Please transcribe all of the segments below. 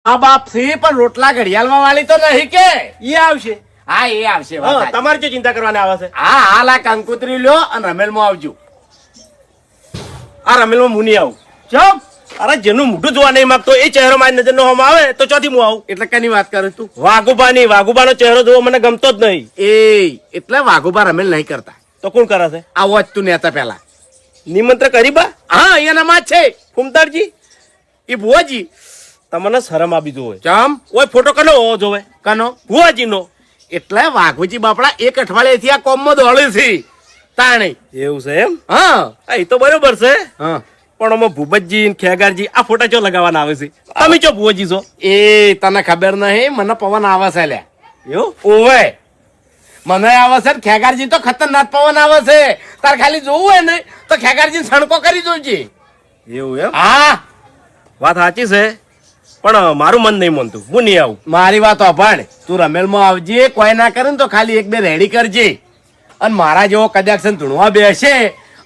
આ બાપ સી પણ રોટલા ઘડિયાળમાં વાળી તો નહીં કે ઈ આવશે. હા એ આવશે હા, તમારે જે ચિંતા કરવાની આવે છે. હા હાલ આ કંકુતરી લ્યો અને રમેલમાં આવજો. આ રમેલમાં હું નહીં આવું. ચમ અરે જેનું મોઢું જોવા નહીં માંગતો એ ચહેરો મારી નજર નો હોમ આવે તો ચોથી હું આવું. એટલે કની વાત કરું તું? વાઘુબાનો ચહેરો જોવો મને ગમતો જ નહીં. એટલે વાઘુબા રમેલ નહીં કરતા. તો કોણ કરે છે? આવો જ તું નેતા પેલા નિમંત્રણ કરી બા. હા એના માં જ છે ફૂમતાડજી એ ભુવાજી. તમને શરમ આપી જોવે. ચમ ઓય ફોટો કનો હોવો જોવે? કનો? ભુવાજી નો. એટલે વાઘુજી બાપડા એક અઠવાડિયેથી આ કોમમાં દોડે છે તાણે. એવું છે એમ? હા એ તો બરોબર છે, હા પણ અમે ભૂપતજી ને ખેગારજી આ ફોટા ચો લગાવવાના આવે છે? તમે ચો ભુવાજી છો? એ તને ખબર નહીં મને પવન આવે છે લ્યા. એવું? ઓવે મને આવે છે ને ખેગારજી તો ખતરનાક પવન આવે છે. તાર ખાલી જોવું હોય ને તો ખેગારજી સણકો કરી જોજે. એવું એમ? હા વાત સાચી છે, પણ મારું મન નહીં માનતું. હું નહીં આવું. મારી વાત અભાણ તું રમેલમાં આવજે. કોઈ ના કરે ને તો ખાલી એક બે રેડી કરજે. અને મારા જેવો કદાચ છે ને ધૂણવા બેસે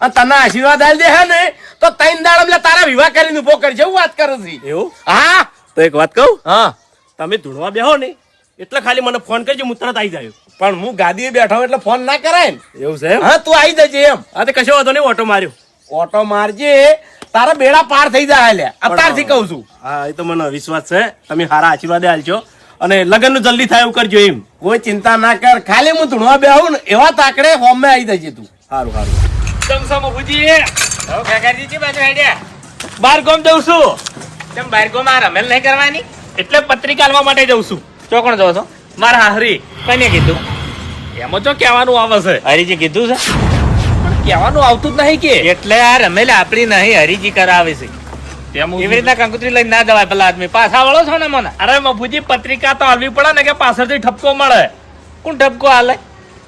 અને તને આશીર્વાદ આલી દે હે ને તો ત્રણ દાડા એટલે તારા વિવાહ કરીને ઉભો કરજે. હું વાત કરું છું. એવું? હા તો એક વાત કહું, હા તમે ધૂણવા બેહો ને એટલે ખાલી મને ફોન કરજો, હું તરત આવી જાય. પણ હું ગાદીએ બેઠો એટલે ફોન ના કરાય ને. એવું છે એમ? હા તું આવી જજે એમ. હા તો કશો વાંધો નહીં, ઓટો માર્યો. ઓટો મારજે તારા બેડા પાર થઈ જાય લ્યા. અત્યારથી કહું છું. હા એ તો મને વિશ્વાસ છે, તમે સારા આશીર્વાદ આલજો અને લગ્ન નું જલ્દી થાય એવું કરજો એમ. કોઈ ચિંતા ના કર, ખાલી હું ધૂણવા બેહું ને એવા તાકડે હોમે આવી જજે તું. સારું સારું. જમસામાં ભૂજી કાકાજી છે બાજુ હેડ્યા બાર ગામ જઉં છું. તેમ બાર ગામ આ રમેલ નહીં કરવાની એટલે પત્રિકા આલવા માટે જઉં છું. ચોકણ જાવ છો? મારા હાહરી કને કીધું? એમાં જો કહેવાનું આવે છે. હરીજી કીધું છે પણ કહેવાનું આવતું જ નહીં કે એટલે આ રમેલ આપણી નહીં હરીજી કરાવે છે. એવી રીતના કંકુતરી લઈને ના જવાય. પેલા આદમી પાછા વળો છો ને મને. અરે મફુજી પત્રિકા તો આલવી પડે ને કે પાછળથી ઠપકો મળે. કોણ ઠપકો આલે?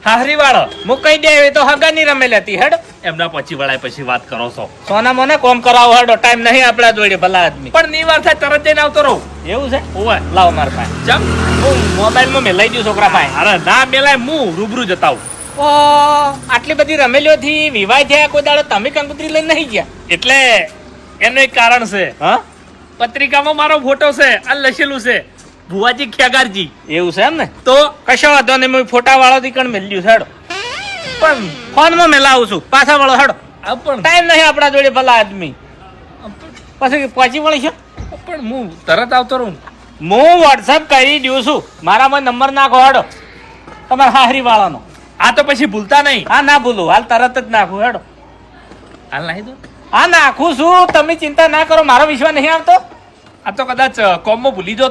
હાહરી વાળો હું કઈ દે તો હગાની રમેલ હતી. હેડ એમના પછી વળાય પછી વાત કરો છો. સોના મને કોમ કરાવો હેડો, ટાઈમ નહીં આપડા જોડે. ભલા આદમી પણ ની વાર થાય તરત જઈને આવતો રહું. એવું છે? ઓવે લાવો માર પાસે. જમ હું મોબાઈલ માં મેલાઈ દઉં છોકરા પાસે. અરે ના મેલાય, હું રૂબરૂ જતા આવું. ઓ આટલી બધી રમેલીઓ થી વિવાહ થયા કોઈ દાડો તમે કંકુતરી લઈને નહીં ગયા? એટલે એનું એક કારણ છે. હા પત્રિકામાં મારો ફોટો છે, આ લખેલું છે ભુવાજી ખેગારજી. એવું છે એમ ને? તો કશો વાંધો નહીં, હું ફોટા વાળો થી કણ મેલ્યું છે. હેડો પણ ફોન માં મેલાવું છું. પાછા વાળો હેડો. પણ ટાઈમ નહીં આપડા જોડે. ભલા આદમી પછી પહોંચી વળી છે. પણ હું તરત આવતો રહું. હું વોટ્સઅપ કરી દઉં છું. મારામાં નંબર નાખો હેડો તમારા હાહરી વાળાનો. આ તો પછી ભૂલતા નહીં. હા ના ભૂલું, હાલ તરત જ નાખું. હેડો હાલ નાખી દો. હા નાખું છું, તમે ચિંતા ના કરો. મારો વિશ્વાસ નહીં આવતો. આ તો કદાચ કોમમાં ભૂલી જો